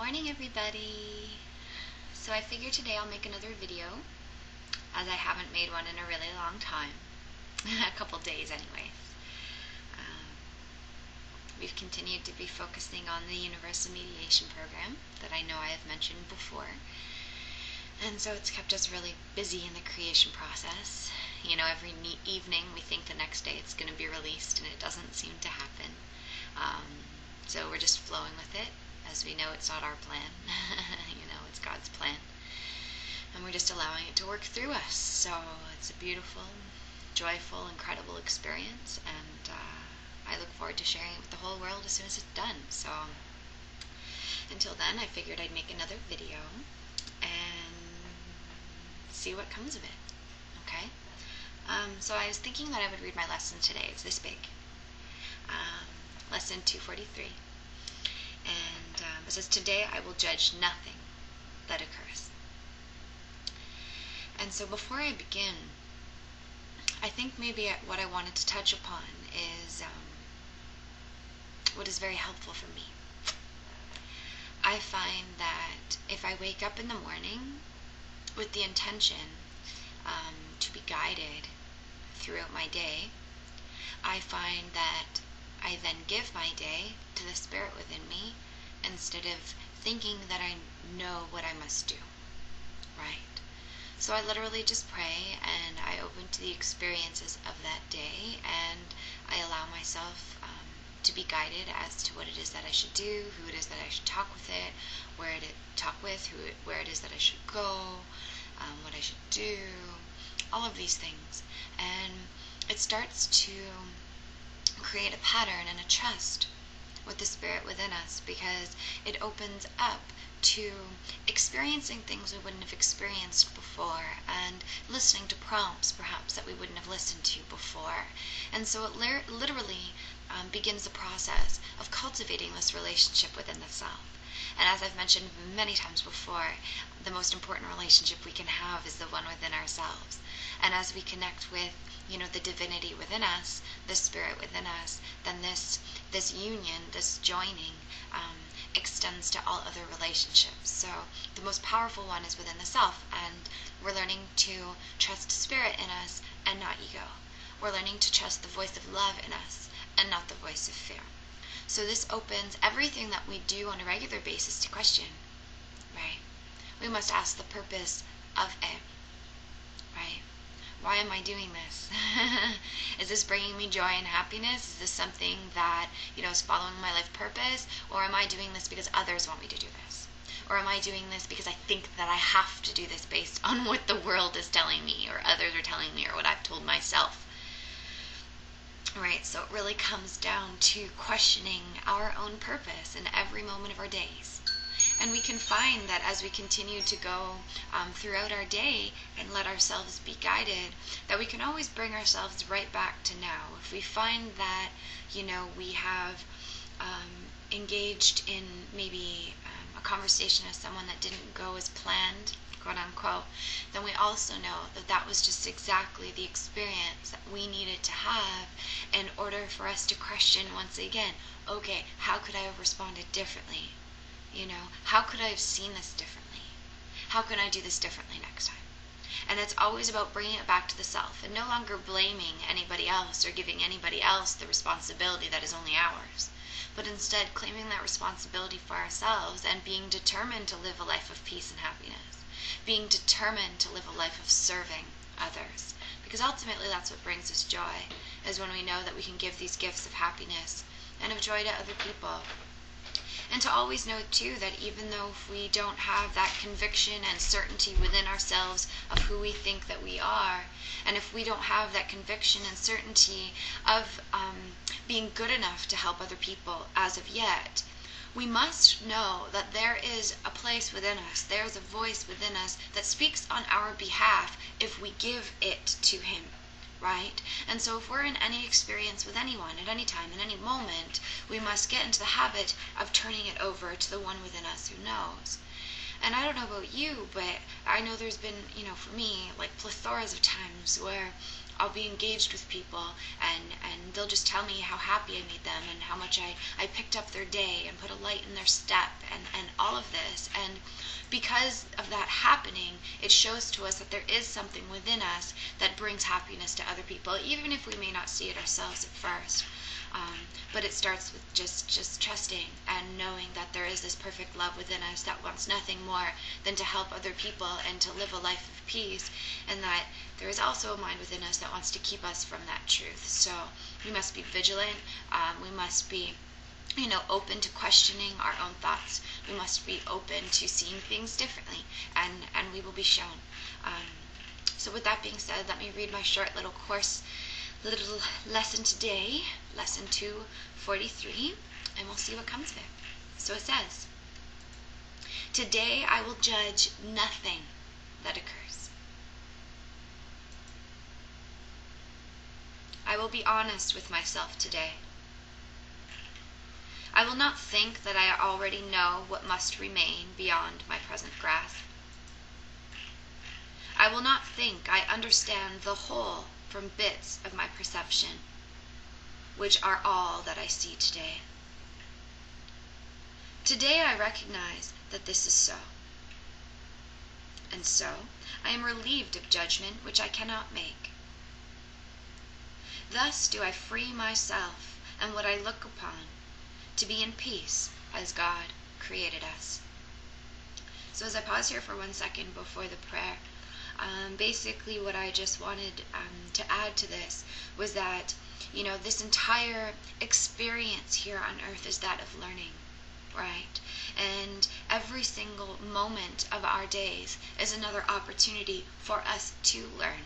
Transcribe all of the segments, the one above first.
morning, everybody. So I figured today I'll make another video, as I haven't made one in a really long time. A couple days anyways. We've continued to be focusing on the Universal Mediation Program that I know I have mentioned before. And so it's kept us really busy in the creation process. You know, every evening we think the next day it's going to be released, and it doesn't seem to happen. So we're just flowing with it, as we know it's not our plan. It's God's plan. And we're just allowing it to work through us. So it's a beautiful, joyful, incredible experience, and I look forward to sharing it with the whole world as soon as it's done. So until then, I figured I'd make another video and see what comes of it. Okay? So I was thinking that I would read my lesson today. It's this big. Lesson 243. And it says, "Today I will judge nothing that occurs." And so before I begin, I think maybe what I wanted to touch upon is what is very helpful for me. I find that if I wake up in the morning with the intention to be guided throughout my day, I find that I then give my day to the Spirit within me instead of thinking that I know what I must do, right? So I literally just pray, and I open to the experiences of that day, and I allow myself to be guided as to what it is that I should do, who it is that I should talk with it, where it where it is that I should go, what I should do, all of these things. And it starts to create a pattern and a trust with the Spirit within us, because it opens up to experiencing things we wouldn't have experienced before, and listening to prompts perhaps that we wouldn't have listened to before. And so it literally begins the process of cultivating this relationship within the self. And as I've mentioned many times before, the most important relationship we can have is the one within ourselves. And as we connect with the divinity within us, the Spirit within us, then this union, this joining, extends to all other relationships. So the most powerful one is within the self, and we're learning to trust Spirit in us and not ego. We're learning to trust the voice of love in us and not the voice of fear. So this opens everything that we do on a regular basis to question, right? We must ask the purpose of it, right? Why am I doing this? Is this bringing me joy and happiness? Is this something that, is following my life purpose? Or am I doing this because others want me to do this? Or am I doing this because I think that I have to do this based on what the world is telling me, or others are telling me, or what I've told myself? Right, so it really comes down to questioning our own purpose in every moment of our days. And we can find that as we continue to go throughout our day and let ourselves be guided, that we can always bring ourselves right back to now. If we find that, we have engaged in maybe a conversation with someone that didn't go as planned, quote unquote, then we also know that that was just exactly the experience that we needed to have in order for us to question once again, okay, how could I have responded differently? How could I have seen this differently? How can I do this differently next time? And it's always about bringing it back to the self, and no longer blaming anybody else or giving anybody else the responsibility that is only ours, but instead claiming that responsibility for ourselves and being determined to live a life of peace and happiness, being determined to live a life of serving others, because ultimately that's what brings us joy, is when we know that we can give these gifts of happiness and of joy to other people. And to always know, too, that even though if we don't have that conviction and certainty within ourselves of who we think that we are, and if we don't have that conviction and certainty of being good enough to help other people as of yet, we must know that there is a place within us, there's a voice within us that speaks on our behalf if we give it to Him. Right? And so if we're in any experience with anyone at any time, in any moment, we must get into the habit of turning it over to the one within us who knows. And I don't know about you, but I know there's been, for me, like plethoras of times where I'll be engaged with people, and they'll just tell me how happy I made them and how much I picked up their day and put a light in their step, and all of this. And because of that happening, it shows to us that there is something within us that brings happiness to other people, even if we may not see it ourselves at first. But it starts with just trusting and knowing that there is this perfect love within us that wants nothing more than to help other people and to live a life of peace, and that there is also a mind within us that wants to keep us from that truth. So we must be vigilant. We must be open to questioning our own thoughts. We must be open to seeing things differently, and we will be shown. So with that being said, let me read my short little lesson today, lesson 243, and we'll see what comes of it. So it says, today I will judge nothing that occurs. I will be honest with myself today. I will not think that I already know what must remain beyond my present grasp. I will not think I understand the whole from bits of my perception, which are all that I see today. Today I recognize that this is so. And so I am relieved of judgment which I cannot make. Thus do I free myself and what I look upon to be in peace as God created us. So as I pause here for 1 second before the prayer, basically what I just wanted to add to this was that, this entire experience here on earth is that of learning, right? And every single moment of our days is another opportunity for us to learn,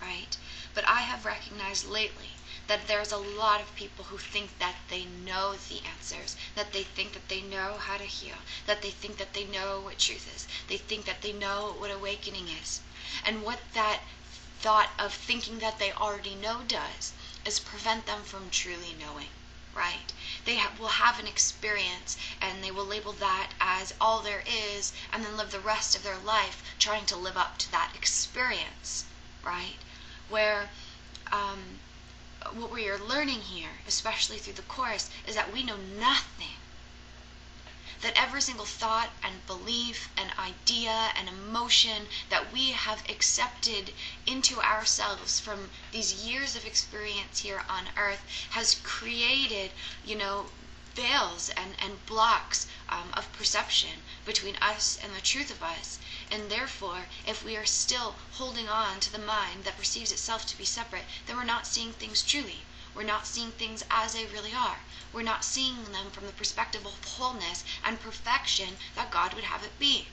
right? But I have recognized lately that there's a lot of people who think that they know the answers, that they think that they know how to heal, that they think that they know what truth is, they think that they know what awakening is. And what that thought of thinking that they already know does is prevent them from truly knowing, right? They will have an experience and they will label that as all there is, and then live the rest of their life trying to live up to that experience, right? Where what we are learning here, especially through the Course, is that we know nothing. That every single thought and belief and idea and emotion that we have accepted into ourselves from these years of experience here on earth has created, veils and blocks of perception between us and the truth of us. And therefore, if we are still holding on to the mind that perceives itself to be separate, then we're not seeing things truly. We're not seeing things as they really are. We're not seeing them from the perspective of wholeness and perfection that God would have it be,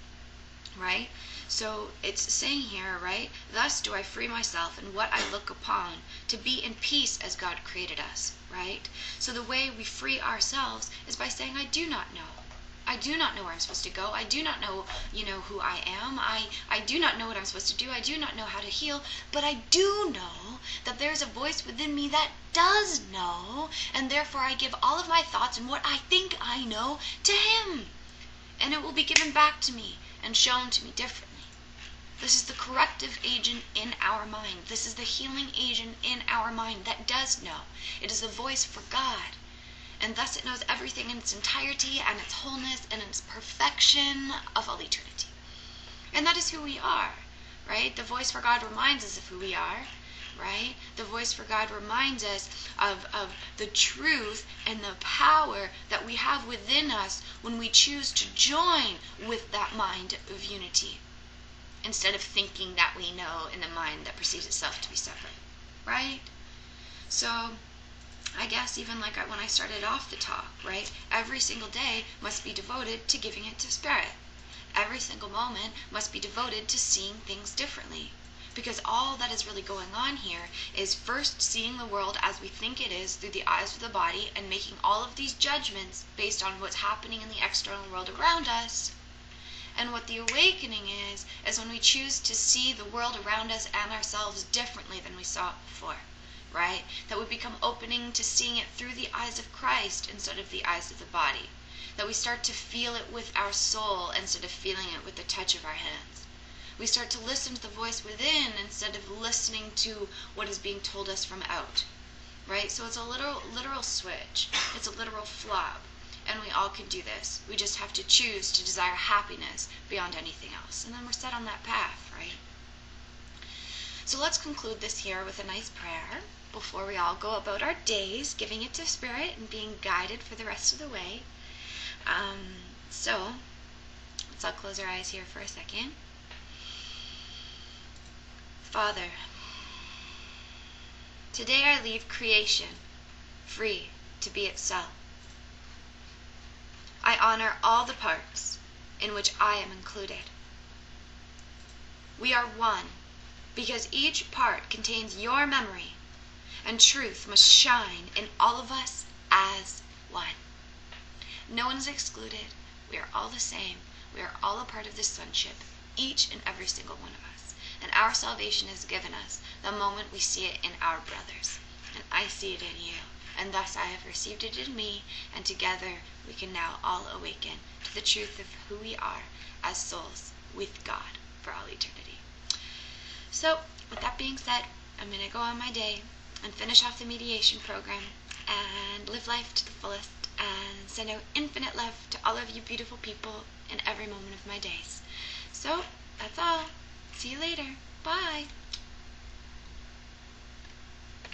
right? So it's saying here, right? Thus do I free myself and what I look upon to be in peace as God created us, right? So the way we free ourselves is by saying, I do not know. I do not know where I'm supposed to go. I do not know, who I am. I do not know what I'm supposed to do. I do not know how to heal. But I do know that there's a voice within me that does know, and therefore I give all of my thoughts and what I think I know to Him. And it will be given back to me and shown to me differently. This is the corrective agent in our mind. This is the healing agent in our mind that does know. It is the voice for God. And thus it knows everything in its entirety and its wholeness and its perfection of all eternity. And that is who we are, right? The voice for God reminds us of who we are, right? The voice for God reminds us of the truth and the power that we have within us when we choose to join with that mind of unity, instead of thinking that we know in the mind that perceives itself to be separate, right? So I guess even like when I started off the talk, right? Every single day must be devoted to giving it to Spirit. Every single moment must be devoted to seeing things differently. Because all that is really going on here is first seeing the world as we think it is through the eyes of the body and making all of these judgments based on what's happening in the external world around us. And what the awakening is when we choose to see the world around us and ourselves differently than we saw it before. Right? That we become opening to seeing it through the eyes of Christ instead of the eyes of the body. That we start to feel it with our soul instead of feeling it with the touch of our hands. We start to listen to the voice within instead of listening to what is being told us from out. Right? So it's a literal switch. It's a literal flop. and we all can do this. We just have to choose to desire happiness beyond anything else, and then we're set on that path, right? So let's conclude this here with a nice prayer before we all go about our days, giving it to Spirit and being guided for the rest of the way. So let's all close our eyes here for a second. Father, today I leave creation free to be itself. I honor all the parts in which I am included. We are one because each part contains your memory, and truth must shine in all of us as one. No one is excluded. We are all the same. We are all a part of this sonship, each and every single one of us. And our salvation is given us the moment we see it in our brothers. And I see it in you. And thus I have received it in me, and together we can now all awaken to the truth of who we are as souls with God for all eternity. So, with that being said, I'm going to go on my day and finish off the mediation program and live life to the fullest and send out infinite love to all of you beautiful people in every moment of my days. So, that's all. See you later. Bye.